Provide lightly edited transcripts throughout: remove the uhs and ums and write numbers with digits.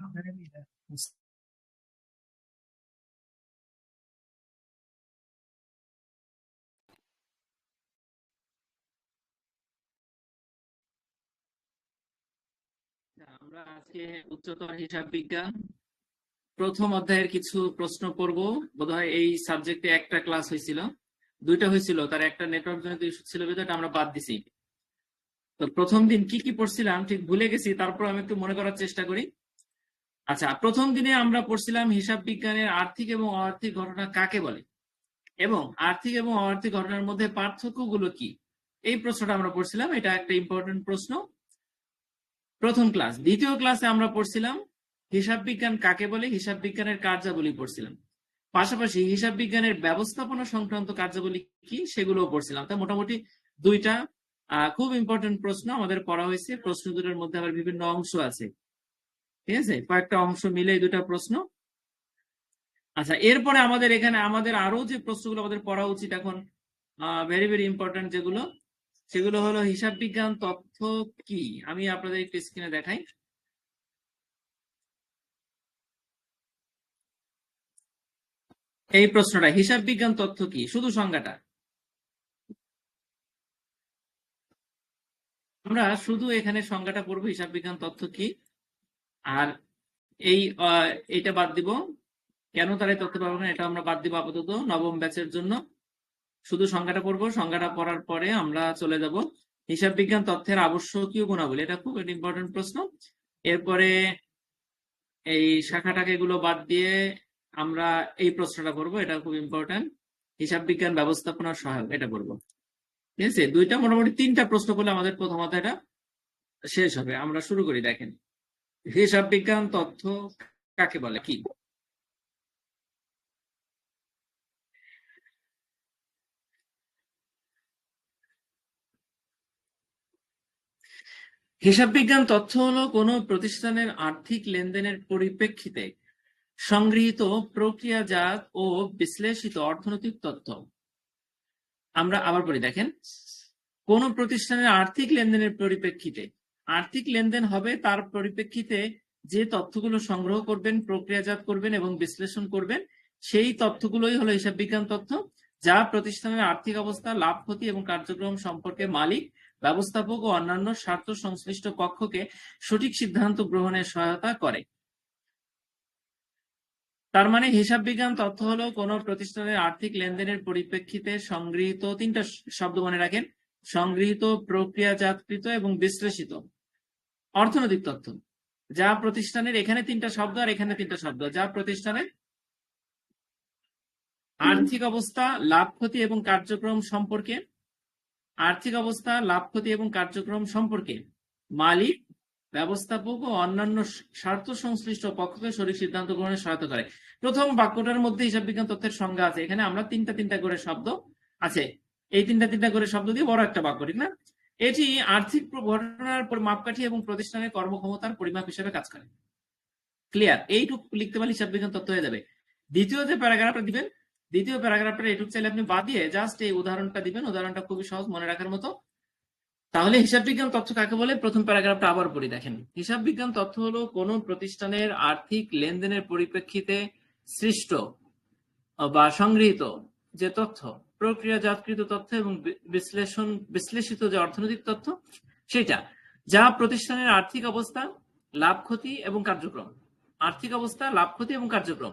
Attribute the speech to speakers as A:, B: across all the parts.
A: আমরা আজকে উচ্চতর হিসাব বিজ্ঞান প্রথম অধ্যায়ের কিছু প্রশ্ন করব। বোধহয় এই সাবজেক্টে একটা ক্লাস হয়েছিল, দুইটা হয়েছিল, তার একটা নেটওয়ার্ক জনিত ইস্যু ছিল বিধায় আমরা বাদ দিছি। তো প্রথম দিন কি কি পড়ছিলাম ঠিক ভুলে গেছি, তারপর আমি একটু মনে করার চেষ্টা করি। আচ্ছা, প্রথম দিনে আমরা পড়ছিলাম হিসাব বিজ্ঞানের আর্থিক এবং অআর্থিক ঘটনা কাকে বলে এবং আর্থিক এবং অআর্থিক ঘটনার মধ্যে পার্থক্যগুলো কি, এই প্রশ্নটা আমরা পড়ছিলাম। এটা একটা ইম্পর্টেন্ট প্রশ্ন প্রথম ক্লাস। দ্বিতীয় ক্লাসে আমরা পড়ছিলাম হিসাব বিজ্ঞান কাকে বলে, হিসাব বিজ্ঞানের কার্যাবলী পড়ছিলাম, পাশাপাশি হিসাব বিজ্ঞানের ব্যবস্থাপনা সংক্রান্ত কার্যাবলী কি সেগুলোও পড়ছিলাম। তা মোটামুটি দুইটা খুব ইম্পর্টেন্ট প্রশ্ন আমাদের পড়া হয়েছে। প্রশ্ন দুটোর মধ্যে আবার বিভিন্ন অংশ আছে, ঠিক আছে, কয়েকটা অংশ মিলে এই দুটা প্রশ্ন। আচ্ছা, এরপরে আমাদের এখানে আমাদের আরো যে প্রশ্নগুলো আমাদের পড়া উচিত এখন, ভেরি ভেরি ইম্পর্টেন্ট যেগুলো, সেগুলো হলো হিসাব বিজ্ঞান তথ্য কি। আমি আপনাদের একটু স্ক্রিনে দেখাই। এই প্রশ্নটা, হিসাব বিজ্ঞান তথ্য কি, শুধু সংজ্ঞাটা। আমরা শুধু এখানে সংজ্ঞাটা পড়বো, হিসাব বিজ্ঞান তথ্য কি। আর এই এটা বাদ দিব, কেন তারা এই তথ্য পাবো না এটা আমরা বাদ দিব আপাতত নবম ব্যাচের জন্য। শুধু সংজ্ঞাটা পড়বো, সংজ্ঞাটা পড়ার পরে আমরা চলে যাব হিসাব বিজ্ঞান তথ্যের আবশ্যকীয় গুণাবলী। এটা খুব ইম্পর্টেন্ট প্রশ্ন। এরপরে এই শাখাটাকে এগুলো বাদ দিয়ে আমরা এই প্রশ্নটা করবো, এটা খুব ইম্পর্টেন্ট, হিসাব বিজ্ঞান ব্যবস্থাপনার সহায়ক, এটা করবো। ঠিক আছে, দুইটা মোটামুটি তিনটা প্রশ্ন করলে আমাদের প্রথম অধ্যায়টা শেষ হবে। আমরা শুরু করি। দেখেন, হিসাব বিজ্ঞান তথ্য কাকে বলে কি। হিসাব বিজ্ঞান তথ্য হলো কোনো প্রতিষ্ঠানের আর্থিক লেনদেনের পরিপ্রেক্ষিতে সংগৃহীত প্রক্রিয়াজাত ও বিশ্লেষিত অর্থনৈতিক তথ্য। আমরা আবার বলি, দেখেন, কোন প্রতিষ্ঠানের আর্থিক লেনদেনের পরিপ্রেক্ষিতে, আর্থিক লেনদেন হবে তার পরিপ্রেক্ষিতে যে তথ্যগুলো সংগ্রহ করবেন, প্রক্রিয়াজাত করবেন এবং বিশ্লেষণ করবেন, সেই তথ্যগুলোই হলো হিসাব বিজ্ঞান তথ্য, যা প্রতিষ্ঠানের আর্থিক অবস্থা, লাভ ক্ষতি এবং কার্যক্রম সম্পর্কে মালিক, ব্যবস্থাপক ও অন্যান্য স্বার্থ সংশ্লিষ্ট পক্ষকে সঠিক সিদ্ধান্ত গ্রহণে সহায়তা করে। তার মানে হিসাব বিজ্ঞান তথ্য হলো কোন প্রতিষ্ঠানের আর্থিক লেনদেনের পরিপ্রেক্ষিতে সংগৃহীত, তিনটা শব্দ মনে রাখেন, সংগৃহীত, প্রক্রিয়াজাতকৃত এবং বিশ্লেষিত অর্থনৈতিক তথ্য, যা প্রতিষ্ঠানের, এখানে তিনটা শব্দ আর এখানে তিনটা শব্দ, যা প্রতিষ্ঠানের আর্থিক অবস্থা, লাভ ক্ষতি এবং কার্যক্রম সম্পর্কে, আর্থিক অবস্থা, লাভ ক্ষতি এবং কার্যক্রম সম্পর্কে মালিক, ব্যবস্থাপক ও অন্যান্য স্বার্থ সংশ্লিষ্ট পক্ষকে সঠিক সিদ্ধান্ত গ্রহণে সহায়তা করে। প্রথম বাক্যটার মধ্যে হিসাব বিজ্ঞান তথ্যের সংজ্ঞা আছে, এখানে আমরা তিনটা তিনটা করে শব্দ আছে, এই তিনটা তিনটা করে শব্দ দিয়ে বড় একটা বাক্য, ঠিক না। এটি আর্থিক ঘটনার মাপকাঠি এবং প্রতিষ্ঠানের কর্মক্ষমতার পরিমাপ হিসেবে কাজ করে। ক্লিয়ার? এইটুকু লিখতে পারলে হিসাব বিজ্ঞান তথ্য হয়ে যাবে। দ্বিতীয় যে প্যারাগ্রাফটা দিবেন, দ্বিতীয় প্যারাগ্রাফটা এইটুকু চাইলে আপনি বাদ দিয়ে জাস্ট এই উদাহরণটা দিবেন, উদাহরণটা খুবই সহজ মনে রাখার মতো। তাহলে হিসাব বিজ্ঞান তথ্য কাকে বলে, প্রথম প্যারাগ্রাফটা আবার পড়ি। দেখেন, হিসাব বিজ্ঞান তথ্য হলো কোন প্রতিষ্ঠানের আর্থিক লেনদেনের পরিপ্রেক্ষিতে সৃষ্ট বা সংগৃহীত যে তথ্য, প্রক্রিয়াজাতকৃত তথ্য এবং বিশ্লেষিত যে অর্থনৈতিক তথ্য, সেটা, যা প্রতিষ্ঠানের আর্থিক অবস্থা, লাভ ক্ষতি এবং কার্যক্রম, আর্থিক অবস্থা, লাভ ক্ষতি এবং কার্যক্রম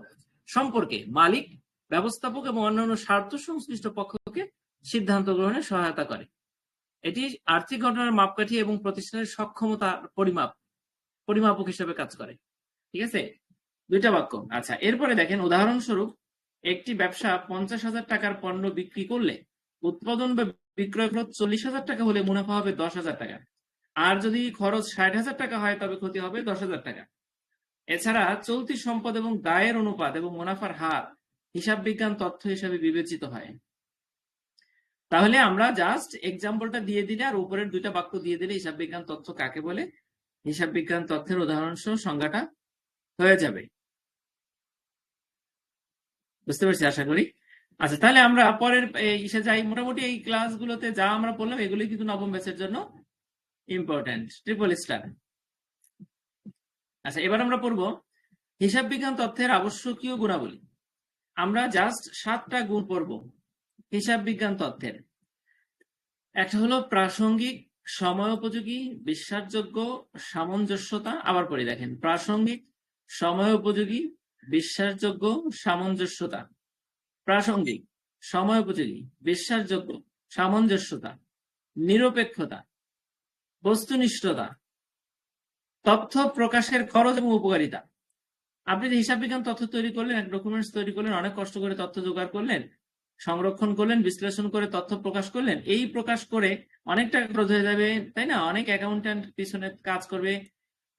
A: সম্পর্কে মালিক, ব্যবস্থাপক এবং অন্যান্য স্বার্থ সংশ্লিষ্ট পক্ষকে সিদ্ধান্ত গ্রহণে সহায়তা করে। এটি আর্থিক ঘটনার মাপকাঠি এবং প্রতিষ্ঠানের সক্ষমতা পরিমাপক হিসেবে কাজ করে। ঠিক আছে, দুইটা বাক্য। আচ্ছা, এরপরে দেখেন, উদাহরণস্বরূপ একটি ব্যবসা 50,000 টাকার পণ্য বিক্রি করলে উৎপাদন বা বিক্রয় খরচ 40,000 টাকা হলে মুনাফা হবে 10,000 টাকা, আর যদি খরচ 60,000 টাকা হয় তবে ক্ষতি হবে 10,000 টাকা। এছাড়া চলতি সম্পদ এবং দায়ের অনুপাত এবং মুনাফার হার হিসাব বিজ্ঞান তথ্য হিসাবে বিবেচিত হয়। তাহলে আমরা জাস্ট এক্সাম্পলটা দিয়ে দিলে আর উপরের দুইটা বাক্য দিয়ে দিলে হিসাব বিজ্ঞান তথ্য কাকে বলে, হিসাব বিজ্ঞান তথ্যের উদাহরণ সহ সংজ্ঞাটা হয়ে যাবে। বুঝতে পারছি আশা করি। আচ্ছা, তাহলে আমরা পরের ইসে যাই। মোটামুটি এই ক্লাসগুলোতে যা আমরা পড়লাম এগুলি কিন্তু নবম ব্যাচের জন্য ইম্পর্টেন্ট। Triple star. আচ্ছা, এবার আমরা পড়বো হিসাব বিজ্ঞান তথ্যের আবশ্যকীয় গুণাবলী। আমরা জাস্ট 7টা গুণ পড়বো হিসাব বিজ্ঞান তথ্যের। একটা হলো প্রাসঙ্গিক, সময়োপযোগী, বিশ্বাসযোগ্য, সামঞ্জস্যতা। আবার পড়ে দেখেন, প্রাসঙ্গিক, সময়োপযোগী, বিশ্বাসযোগ্য, সামঞ্জস্যতা। প্রাসঙ্গিক, সময়োপযোগী, বিশ্বাসযোগ্য, সামঞ্জস্যতা, নিরপেক্ষতা, বস্তুনিষ্ঠতা, তথ্য প্রকাশের খরচ এবং উপকারিতা। আপনি যে হিসাব বিজ্ঞান তথ্য তৈরি করলেন, এক ডকুমেন্টস তৈরি করলেন, অনেক কষ্ট করে তথ্য জোগাড় করলেন, সংরক্ষণ করলেন, বিশ্লেষণ করে তথ্য প্রকাশ করলেন। এই প্রকাশ করে অনেক টাকা খরচ হয়ে যাবে, তাই না? অনেক অ্যাকাউন্ট্যান্ট পিছনে কাজ করবে,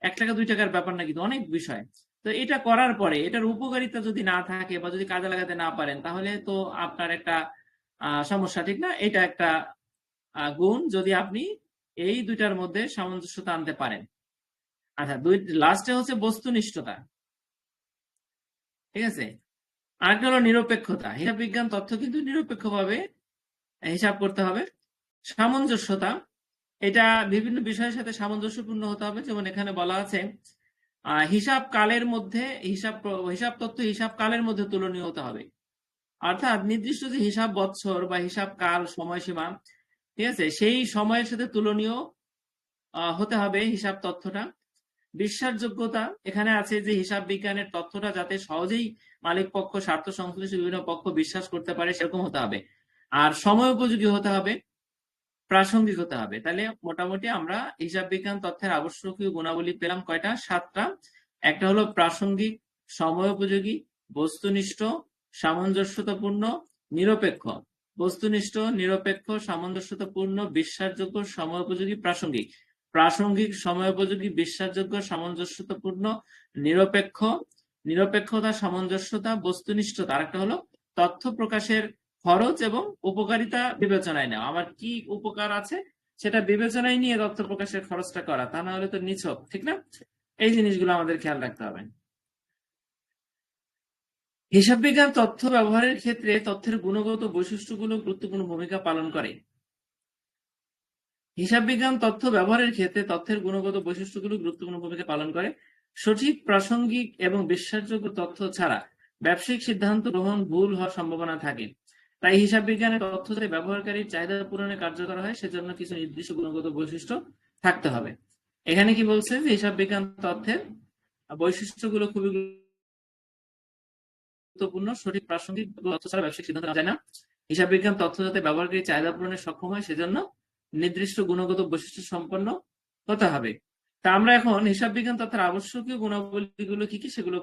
A: 1 টাকা 2 টাকার ব্যাপার না, কিন্তু অনেক বিষয়। তো এটা করার পরে এটার উপকারিতা যদি না থাকে বা যদি কাজে লাগাতে না পারেন, তাহলে তো আপনার একটা সমস্যা, ঠিক না? এটা একটা গুণ, যদি আপনি এই দুইটার মধ্যে সামঞ্জস্যতা আনতে পারেন। আচ্ছা, লাস্টে হচ্ছে বস্তুনিষ্ঠতা, ঠিক আছে? আরেকটা হলো নিরপেক্ষতা। হিসাব বিজ্ঞান তথ্য কিন্তু নিরপেক্ষভাবে হিসাব করতে হবে। সামঞ্জস্যতা, এটা বিভিন্ন বিষয়ের সাথে সামঞ্জস্যপূর্ণ হতে হবে। যেমন এখানে বলা আছে হিসাব কালের মধ্যে হিসাব তথ্য হিসাব কালের মধ্যে তুলনীয় হতে হবে। অর্থাৎ নির্দিষ্ট যে হিসাব বৎসর বা হিসাব কাল, সময়সীমা, ঠিক আছে, সেই সময়ের সাথে তুলনীয় হতে হবে হিসাব তথ্যটা। বিশ্বাসযোগ্যতা, এখানে আছে যে হিসাব বিজ্ঞানের তথ্যটা যাতে সহজেই মালিক পক্ষ, স্বার্থ সংশ্লিষ্ট বিভিন্ন পক্ষ বিশ্বাস করতে পারে, সেরকম হতে হবে। আর সময় উপযোগী হতে হবে, প্রাসঙ্গিক হতে হবে। তাহলে মোটামুটি আমরা হিসাব বিজ্ঞান তথ্যের আবশ্যকীয় গুণাবলী পেলাম কয়টা? 7টা। একটা হলো প্রাসঙ্গিক, সময় উপযোগী, বস্তুনিষ্ঠ, সামঞ্জস্যতাপূর্ণ, নিরপেক্ষ। বস্তুনিষ্ঠ, নিরপেক্ষ, সামঞ্জস্যতাপূর্ণ, বিশ্বাসযোগ্য, সময় উপযোগী, প্রাসঙ্গিক। প্রাসঙ্গিক, সময়োপযোগী, বিশ্বাসযোগ্য, সামঞ্জস্যতাপূর্ণ, নিরপেক্ষ, নিরপেক্ষতা, সামঞ্জস্যতা, বস্তুনিষ্ঠতা। আরেকটা হলো তথ্য প্রকাশের খরচ এবং উপকারিতা বিবেচনায় নেওয়া। আমার কি উপকার আছে সেটা বিবেচনায় নিয়ে তথ্য প্রকাশের খরচটা করা, তা না হলে তো নিছক, ঠিক না? এই জিনিসগুলো আমাদের খেয়াল রাখতে হবে। হিসাব বিজ্ঞান তথ্য ব্যবহারের ক্ষেত্রে তথ্যের গুণগত বৈশিষ্ট্যগুলো গুরুত্বপূর্ণ ভূমিকা পালন করে। হিসাব বিজ্ঞান তথ্য ব্যবহারের ক্ষেত্রে তথ্যের গুণগত বৈশিষ্ট্যগুলো গুরুত্বপূর্ণ ভূমিকা পালন করে। সঠিক, প্রাসঙ্গিক এবং বিশ্বাসযোগ্য তথ্য ছাড়া ব্যবসায়িক সিদ্ধান্ত গ্রহণ ভুল হওয়ার সম্ভাবনা থাকে। তাই হিসাব বিজ্ঞানের তথ্য যাতে ব্যবহারকারীর চাহিদা পূরণে কার্যকর হয়, সেজন্য কিছু নির্দিষ্ট গুণগত বৈশিষ্ট্য থাকতে হবে। এখানে কি বলছে যে হিসাব বিজ্ঞান তথ্যের বৈশিষ্ট্যগুলো খুবই গুরুত্বপূর্ণ। সঠিক, প্রাসঙ্গিক তথ্য ছাড়া ব্যবসায়িক সিদ্ধান্ত নেওয়া যায় না। হিসাব বিজ্ঞান তথ্য যাতে ব্যবহারকারীর চাহিদা পূরণে সক্ষম হয়, সেজন্য নির্দিষ্ট গুণগত বৈশিষ্ট্য সম্পন্ন হতে হবে। তা আমরা এখন হিসাব বিজ্ঞান তথ্যের আবশ্যকীয় গুণাবলীগুলো কি কি সেগুলো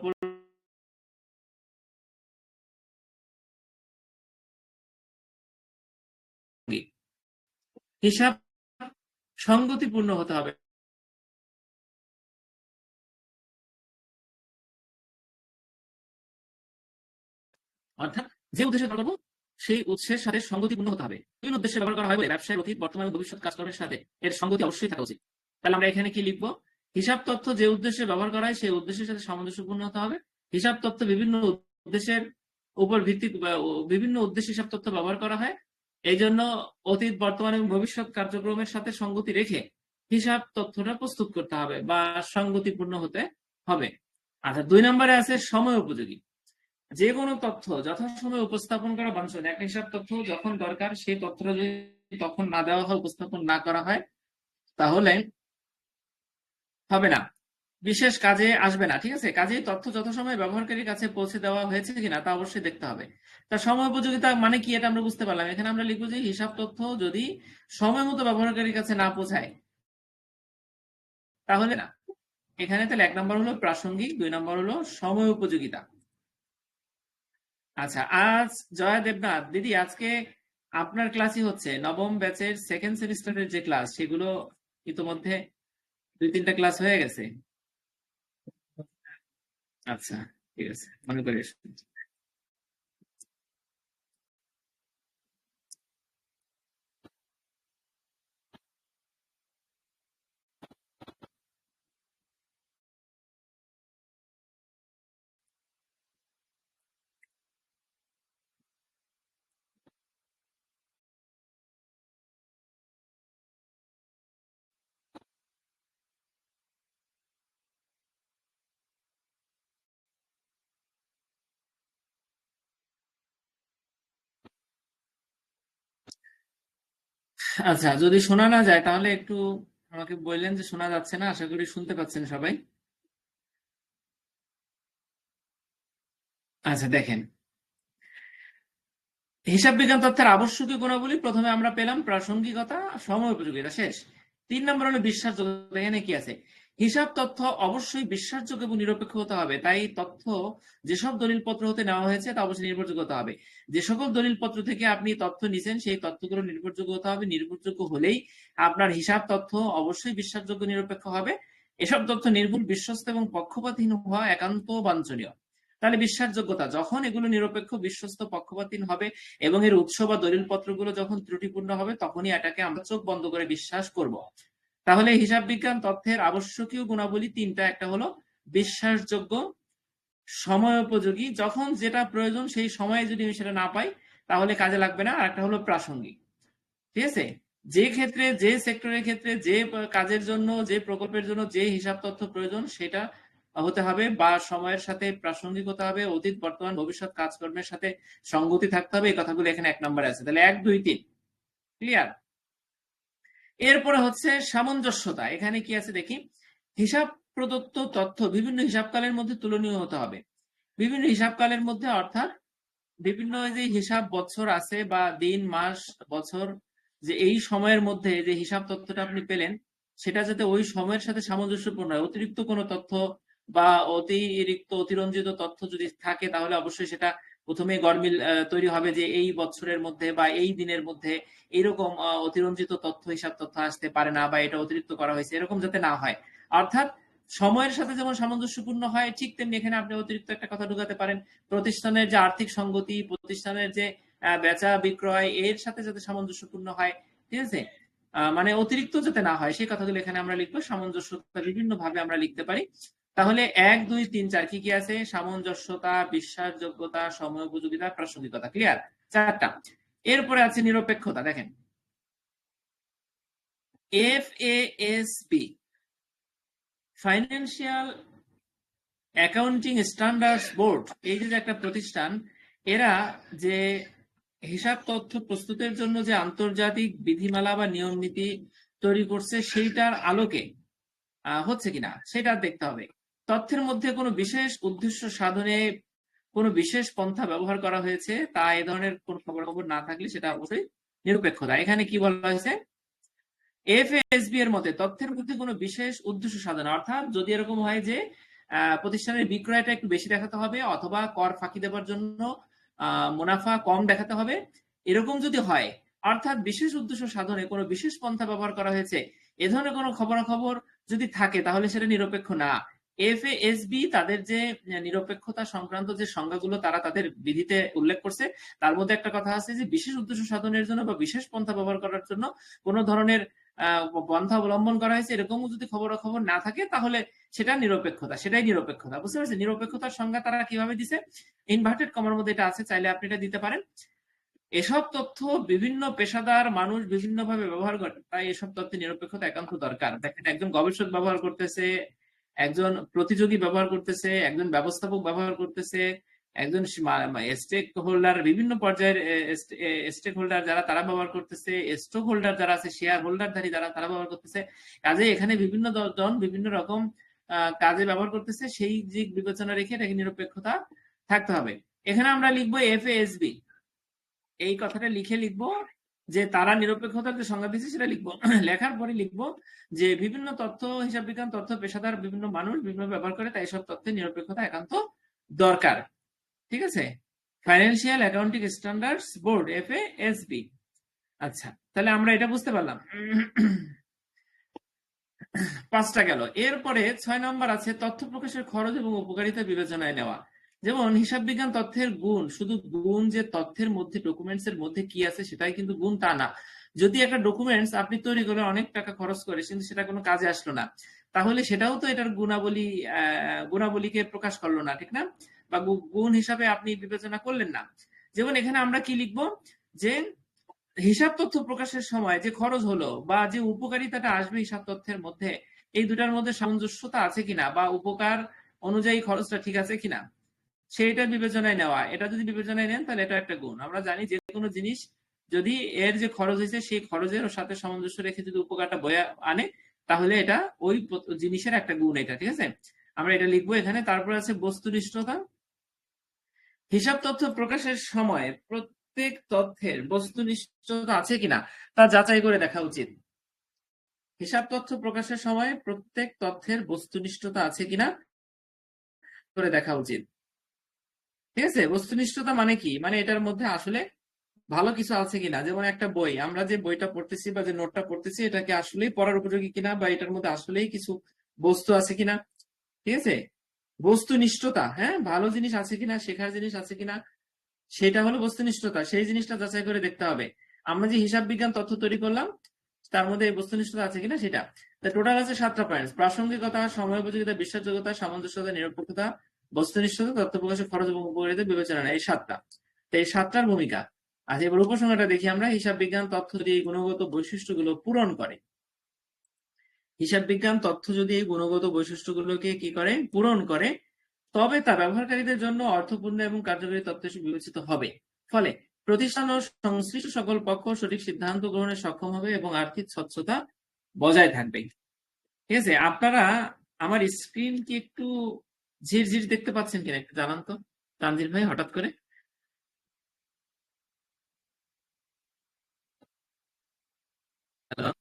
A: হিসাব সঙ্গতিপূর্ণ হতে হবে, অর্থাৎ যে উদ্দেশ্যে ব্যবহার করবো সেই উৎসের সাথে সঙ্গতিপূর্ণ হতে হবে। বিভিন্ন উদ্দেশ্যে ব্যবহার করা হয় বলে ব্যবসায়ের অতীত, বর্তমান এবং ভবিষ্যৎ কাজকর্মের সাথে এর সঙ্গতি অবশ্যই থাকা উচিত। তাহলে আমরা এখানে কি লিখবো? হিসাব তথ্য যে উদ্দেশ্যে ব্যবহার করা হয় সেই উদ্দেশ্যের সাথে সামঞ্জস্যপূর্ণ হতে হবে। হিসাব তথ্য বিভিন্ন উদ্দেশ্যের উপর ভিত্তি, বিভিন্ন উদ্দেশ্যে হিসাব তথ্য ব্যবহার করা হয়, এই জন্য অতীত, বর্তমান এবং ভবিষ্যৎ কার্যক্রমের সাথে সঙ্গতি রেখে হিসাব তথ্যটা প্রস্তুত করতে হবে বা সঙ্গতিপূর্ণ হতে হবে। আচ্ছা, 2 নম্বরে আছে সময় উপযোগী। যে কোনো তথ্য যথাসময়ে উপস্থাপন করা বাঞ্ছনীয়। একটা হিসাব তথ্য যখন দরকার সেই তথ্যটা যদি তখন না দেওয়া হয়, উপস্থাপন না করা হয়, তাহলে হবে না, বিশেষ কাজে আসবে না, ঠিক আছে? কাজেই তথ্য যথাসময়ে ব্যবহারকারীর কাছে পৌঁছে দেওয়া হয়েছে কিনা তা অবশ্যই দেখতে হবে। তা সময় উপযোগিতা মানে কি, এটা আমরা বুঝতে পারলাম। এখানে আমরা লিখবো যে হিসাব তথ্য যদি সময় মতো ব্যবহারকারীর কাছে না পৌঁছায় তাহলে না। এখানে তাহলে 1 নম্বর হলো প্রাসঙ্গিক, 2 নম্বর হলো সময় উপযোগিতা। আচ্ছা, আজ জয়া দেবনাথ দিদি, আজকে আপনার ক্লাসই হচ্ছে নবম ব্যাচের সেকেন্ড সেমিস্টারের যে ক্লাস, সেগুলো ইতোমধ্যে 2-3টা ক্লাস হয়ে গেছে। আচ্ছা, ঠিক আছে, মনে করে এসো। আচ্ছা, যদি শোনা না যায় তাহলে একটু আমাকে বললেন যে শোনা যাচ্ছে না। আশা করি শুনতে পাচ্ছেন সবাই। আচ্ছা, দেখেন, হিসাব বিজ্ঞান তথ্যের আবশ্যকীয় গুণাবলী প্রথমে আমরা পেলাম প্রাসঙ্গিকতা, সময় উপযোগিতা, শেষ। 3 নম্বর হলো বিশ্বাসযোগ্যতা। এখানে কি আছে? হিসাব তথ্য অবশ্যই বিশ্বাসযোগ্য এবং নিরপেক্ষ হতে হবে। তাই তথ্য যেসব দলিলপত্র হতে নেওয়া হয়েছে তা অবশ্যই নির্ভরযোগ্য হতে হবে। যে সকল দলিলপত্র থেকে আপনি তথ্য নিছেন সেই তথ্যগুলো নির্ভরযোগ্য হতে হবে। নির্ভরযোগ্য হলেই আপনার হিসাব তথ্য অবশ্যই বিশ্বাসযোগ্য, নিরপেক্ষ হবে। এসব তথ্য নির্ভুল, বিশ্বস্ত এবং পক্ষপাতহীন হওয়া একান্ত বাঞ্ছনীয়। তাহলে বিশ্বাসযোগ্যতা, যখন এগুলো নিরপেক্ষ, বিশ্বস্ত, পক্ষপাতহীন হবে এবং এর উৎস বা দলিলপত্রগুলো যখন ত্রুটিপূর্ণ হবে তখনই এটাকে আমরা চোখ বন্ধ করে বিশ্বাস করব। তাহলে হিসাব বিজ্ঞান তথ্যের আবশ্যকীয় গুণাবলী 3টা। একটা হলো বিশ্বাসযোগ্য, সময়োপযোগী, যখন যেটা প্রয়োজন সেই সময়ে যদি আমি সেটা না পাই তাহলে কাজে লাগবে না। আর একটা হলো প্রাসঙ্গিক। ঠিক আছে? যে ক্ষেত্রে, যে সেক্টরের ক্ষেত্রে, যে কাজের জন্য, যে প্রকল্পের জন্য যে হিসাব তথ্য প্রয়োজন সেটা হতে হবে বা সময়ের সাথে প্রাসঙ্গিক হতে হবে, অতীত, বর্তমান, ভবিষ্যৎ কাজকর্মের সাথে সঙ্গতি থাকতে হবে। এই কথাগুলো এখানে 1 নম্বরে আছে। তাহলে 1, 2, 3 ক্লিয়ার। এরপরে হচ্ছে সামঞ্জস্যতা। এখানে কি আছে দেখি। হিসাব প্রদত্ত তথ্য বিভিন্ন হিসাবকালের মধ্যে তুলনীয় হতে হবে। বিভিন্ন হিসাবকালের মধ্যে অর্থাৎ বিভিন্ন যে হিসাব বছর আছে বা দিন, মাস, বছর, যে এই সময়ের মধ্যে যে হিসাব তথ্যটা আপনি পেলেন সেটা যাতে ওই সময়ের সাথে সামঞ্জস্যপূর্ণ হয়। অতিরিক্ত কোনো তথ্য বা অতিরঞ্জিত তথ্য যদি থাকে তাহলে অবশ্যই সেটা প্রথমে গরমিল তৈরি হবে যে এই বছরের মধ্যে বা এই দিনের মধ্যে এরকম অতিরঞ্জিত তথ্য, হিসাব তথ্য আসতে পারে না বা এটা অতিরিক্ত করা হয়েছে, এরকম যাতে না হয়। অর্থাৎ সময়ের সাথে যেমন সামঞ্জস্যপূর্ণ হয় ঠিক তেমনি এখানে আপনি অতিরিক্ত একটা কথা ঢুকাতে পারেন। প্রতিষ্ঠানের যে আর্থিক সঙ্গতি, প্রতিষ্ঠানের যে বেচা বিক্রয় এর সাথে যাতে সামঞ্জস্যপূর্ণ হয়। ঠিক আছে? মানে অতিরিক্ত যাতে না হয় সেই কথাগুলো এখানে আমরা লিখবো। সামঞ্জস্যতা বিভিন্ন ভাবে আমরা লিখতে পারি। তাহলে 1, 2, 3, 4 কি কি আছে? সামঞ্জস্যতা, বিশ্বাসযোগ্যতা, সময়োপযোগিতা, প্রাসঙ্গিকতা। ক্লিয়ার? 4টা। এরপরে আছে নিরপেক্ষতা। দেখেন, FASB, financial accounting standards board, এই যে একটা প্রতিষ্ঠান, এরা যে হিসাব তথ্য প্রস্তুতের জন্য যে আন্তর্জাতিক বিধিমালা বা নিয়ম নীতি তৈরি করছে সেইটার আলোকে হচ্ছে কিনা সেটা দেখতে হবে। তথ্যের মধ্যে কোনো বিশেষ উদ্দেশ্য সাধনে কোনো বিশেষ পন্থা ব্যবহার করা হয়েছে তা এ ধরনের কোন খবর না থাকলে সেটা অবশ্যই নিরপেক্ষতা। এখানে কি বলা হয়েছে? এফএসবি এর মতে তথ্যের মধ্যে কোনো বিশেষ উদ্দেশ্য সাধনা, অর্থাৎ যদি এরকম হয় যে প্রতিষ্ঠানের বিক্রয়টা একটু বেশি দেখাতে হবে অথবা কর ফাঁকি দেওয়ার জন্য মুনাফা কম দেখাতে হবে, এরকম যদি হয়, অর্থাৎ বিশেষ উদ্দেশ্য সাধনে কোনো বিশেষ পন্থা ব্যবহার করা হয়েছে, এ ধরনের কোনো খবরাখবর যদি থাকে তাহলে সেটা নিরপেক্ষ না। এফএসবি তাদের যে নিরপেক্ষতা সংক্রান্ত যে সংজ্ঞাগুলো তারা তাদের বিধিতে উল্লেখ করছে তার মধ্যে একটা কথা আছে যে বিশেষ উদ্দেশ্য সাধনের জন্য বা বিশেষ পন্থা ব্যবহার করার জন্য কোনো ধরনের পন্থা অবলম্বন করা হয়েছে এরকম যদি খবরাখবর না থাকে তাহলে সেটা নিরপেক্ষতা, সেটাই নিরপেক্ষতা। বুঝতে পারছেন? নিরপেক্ষতার সংজ্ঞা তারা কিভাবে দিছে? ইনভার্টেড কমার মধ্যে এটা আছে, চাইলে আপনি এটা দিতে পারেন। এসব তথ্য বিভিন্ন পেশাদার মানুষ বিভিন্নভাবে ব্যবহার করে, তাই এসব তথ্যে নিরপেক্ষতা একান্ত দরকার। দেখেন, একজন গবেষক ব্যবহার করতেছে, একজন প্রতিযোগী ব্যবহার করতেছে, একজন ব্যবস্থাপক ব্যবহার করতেছে, একজন স্টেক হোল্ডার, বিভিন্ন পর্যায়ের স্টেক হোল্ডার যারা তারা ব্যবহার করতেছে, স্টক হোল্ডার যারা আছে, শেয়ার হোল্ডারধারী যারা তারা ব্যবহার করতেছে। কাজে এখানে বিভিন্ন জন বিভিন্ন রকম কাজে ব্যবহার করতেছে, সেই দিক বিবেচনা রেখে এটাকে নিরপেক্ষতা থাকতে হবে। এখানে আমরা লিখবো এফএসবি, এই কথাটা লিখবো যে তারা নিরপেক্ষতার যে সংজ্ঞা দিচ্ছে সেটা লিখবো। লেখার পরে লিখবো যে বিভিন্ন তথ্য, হিসাব বিজ্ঞান তথ্য পেশাদার বিভিন্ন মানুষ বিভিন্ন ব্যবহার করে, তাই সব তথ্যের নিরপেক্ষতা একান্ত দরকার। ঠিক আছে? Financial accounting standards board, FASB। আচ্ছা, তাহলে আমরা এটা বুঝতে পারলাম। 5টা গেল। এরপরে 6 নম্বর আছে তথ্য প্রকাশের খরচ এবং উপকারিতা বিবেচনায় নেওয়া। যেমন হিসাব বিজ্ঞান তথ্যের গুণ, শুধু গুণ যে তথ্যের মধ্যে, ডকুমেন্টস এর মধ্যে কি আছে সেটাই কিন্তু গুণ তা না। যদি একটা ডকুমেন্টস আপনি তৈরি করে অনেক টাকা খরচ করে কিন্তু সেটা কোনো কাজে আসলো না, তাহলে সেটাও তো এটার গুণাবলীকে প্রকাশ করলো না, ঠিক না? বা গুণ হিসাবে আপনি বিবেচনা করলেন না। যেমন এখানে আমরা কি লিখবো যে হিসাব তথ্য প্রকাশের সময় যে খরচ হলো বা যে উপকারিতাটা আসবে হিসাব তথ্যের মধ্যে, এই দুটার মধ্যে সামঞ্জস্যতা আছে কিনা বা উপকার অনুযায়ী খরচটা ঠিক আছে কিনা সেইটা বিবেচনায় নেওয়া। এটা যদি বিবেচনায় নেন তাহলে এটা একটা গুণ। আমরা জানি যে কোনো জিনিস যদি এর যে খরচ হয়েছে সেই খরচের সাথে সামঞ্জস্য রেখে যদি উপকারটা বয়ে আনে, তাহলে এটা ওই জিনিসের একটা গুণ এটা, ঠিক আছে? আমরা এটা লিখবো এখানে। তারপর আছে বস্তুনিষ্ঠতা। হিসাব তথ্য প্রকাশের সময় প্রত্যেক তথ্যের বস্তুনিষ্ঠতা আছে কিনা তা যাচাই করে দেখা উচিত। হিসাব তথ্য প্রকাশের সময় প্রত্যেক তথ্যের বস্তুনিষ্ঠতা আছে কিনা করে দেখা উচিত। ঠিক আছে? বস্তুনিষ্ঠতা মানে কি? মানে এটার মধ্যে আসলে ভালো কিছু আছে কিনা। যেমন একটা বই, আমরা যে বইটা পড়তেছি বা যে নোটটা পড়তেছি, এটা কি আসলেই পড়ার উপযোগী কিনা, বা এটার মধ্যে আসলেই কিছু বস্তু আছে কিনা। ঠিক আছে? বস্তুনিষ্ঠতা, হ্যাঁ, ভালো জিনিস আছে কিনা, শেখার জিনিস আছে কিনা, সেটা হলো বস্তুনিষ্ঠতা। সেই জিনিসটা যাচাই করে দেখতে হবে। আমরা যে হিসাব বিজ্ঞান তথ্য তৈরি করলাম, তার মধ্যে এই বস্তুনিষ্ঠতা আছে কিনা সেটা। টোটাল আছে 7টা পয়েন্ট: প্রাসঙ্গিকতা, সময়োপযোগিতা, বিশ্বাসযোগ্যতা, সামঞ্জস্যতা, নিরপেক্ষতা, বস্তুনিষ্ঠতা, তথ্য প্রকাশের খরচ এবং উপকারিতা বিবেচনা নেয়। এই 7টা। তো এই 7টার ভূমিকা। আচ্ছা, এবার উপসংহারটা দেখি আমরা। হিসাব বিজ্ঞান তথ্য যদি এই গুণগত বৈশিষ্ট্যগুলো পূরণ করে, হিসাব বিজ্ঞান তথ্য যদি এই গুণগত বৈশিষ্ট্যগুলোকে কি করে, পূরণ করে, তবে তা ব্যবহারকারীদের জন্য অর্থপূর্ণ এবং কার্যকরী তথ্য হিসেবে বিবেচিত হবে। ফলে প্রতিষ্ঠান ও সংশ্লিষ্ট সকল পক্ষ সঠিক সিদ্ধান্ত গ্রহণে সক্ষম হবে এবং আর্থিক স্বচ্ছতা বজায় থাকবে। ঠিক আছে? আপনারা আমার স্ক্রিন কি একটু ঝিরঝির দেখতে পাচ্ছেন কিনা একটু জানান তো, তানজিল ভাই, হঠাৎ করে। হ্যালো,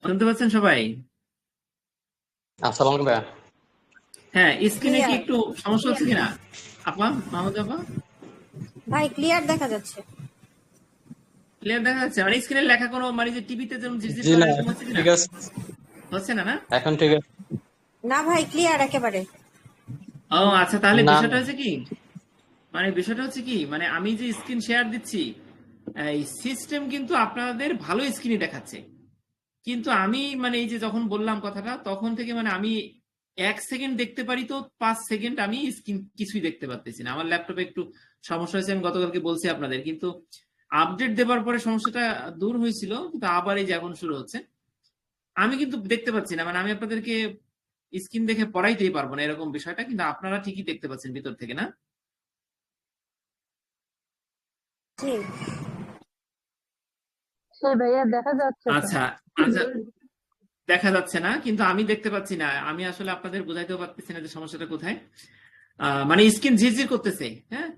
A: শুনতে পাচ্ছেন সবাই?
B: আসসালামু আলাইকুম ভাইয়া।
A: হ্যাঁ, স্ক্রিনে কি
C: ক্লিয়ার
A: একটু সমস্যা হচ্ছে কিনা আপা, মাহমুদ আপা?
C: ভাই, ক্লিয়ার দেখা যাচ্ছে।
A: ক্লিয়ার দেখা যাচ্ছে? মানে স্ক্রিনে লেখা কোনো, মানে যে টিভিতে যেমন ঝিরঝির
B: জি
A: করে
B: না,
A: এরকম হচ্ছে কিনা?
B: ঠিক আছে,
A: হচ্ছে না, না?
B: এখন ঠিক আছে।
C: না ভাই, ক্লিয়ার একেবারে।
A: ও আচ্ছা, তাহলে
B: না
A: বিষয়টা হচ্ছে কি, মানে বিষয়টা হচ্ছে কি, মানে আমি যে স্ক্রিন শেয়ার দিচ্ছি, এই সিস্টেম কিন্তু আপনাদের ভালো স্ক্রিনই দেখাচ্ছে, কিন্তু আমি মানে এই যে যখন বললাম কথাটা, তখন থেকে মানে আমি 1 সেকেন্ড দেখতে পারি, তো 5 সেকেন্ড আমি স্ক্রিন কিছুই দেখতে পারতেছি না। আমার ল্যাপটপে একটু সমস্যা হয়েছে, আমি গতকালকে বলছি আপনাদের, কিন্তু আপডেট দেবার পরে সমস্যাটা দূর হয়েছিল, কিন্তু আবার এই যে এখন শুরু হচ্ছে। আমি কিন্তু দেখতে পাচ্ছি না, মানে আমি আপনাদেরকে স্ক্রিন দেখে পড়াইতেই পারবো না এরকম বিষয়টা, কিন্তু আপনারা ঠিকই দেখতে পাচ্ছেন ভিতর থেকে, না?
C: জি।
D: সেই ভাইয়া দেখা যাচ্ছে তো।
A: আচ্ছা, আচ্ছা, দেখা যাচ্ছে না, কিন্তু আমি দেখতে পাচ্ছি না। আমি আসলে আপনাদের বোঝাইতেও পারতেছি না যে সমস্যাটা কোথায়। মানে স্ক্রিন ঝিরঝির করতেছে, হ্যাঁ।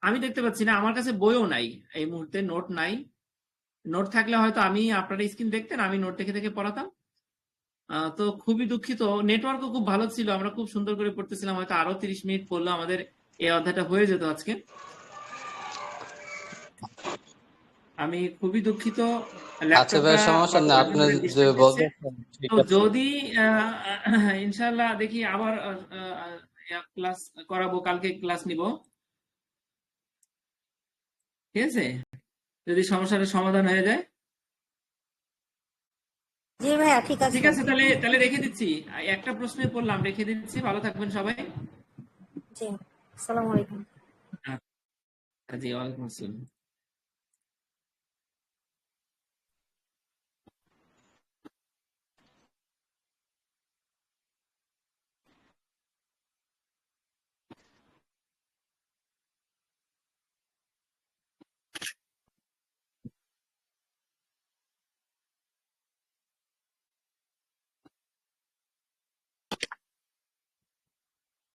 A: আমি দেখতে পাচ্ছি না, আমার কাছে বইও নাই এই মুহূর্তে, নোট নাই। নোট থাকলে হয়তো আমি, আপনারা স্ক্রিন দেখতেন, আমি নোট দেখে দেখে পড়াতাম। তো খুবই দুঃখিত। নেটওয়ার্কও খুব ভালো ছিল, আমরা খুব সুন্দর করে পড়তেছিলাম, হয়তো আরো 30 মিনিট পড়লে আমাদের এই অধ্যায়টা হয়ে যেত আজকে। আমি খুবই দুঃখিত।
B: আচ্ছা ভাই,
A: ল্যাপটপটা
B: সমস্যা না, আপনি যে
A: ডিস্টার্ব দিচ্ছে।
B: বলতেছেন ঠিক
A: তো
B: আছে।
A: যদি ইনশাল্লাহ দেখি আবার ক্লাস করাবো, কালকে ক্লাস নিব, ঠিক আছে? যদি সমস্যাটা সমাধান হয়ে যায়।
C: জি ভাইয়া, ঠিক
A: ঠিক
C: আছে।
A: আছে, তাহলে তাহলে রেখে দিচ্ছি। একটা প্রশ্নই পড়লাম, রেখে দিচ্ছি। ভালো থাকবেন সবাই।
C: জি, আসসালামু আলাইকুম।
A: আচ্ছা, জি, ওয়ালাইকুম আসসালাম।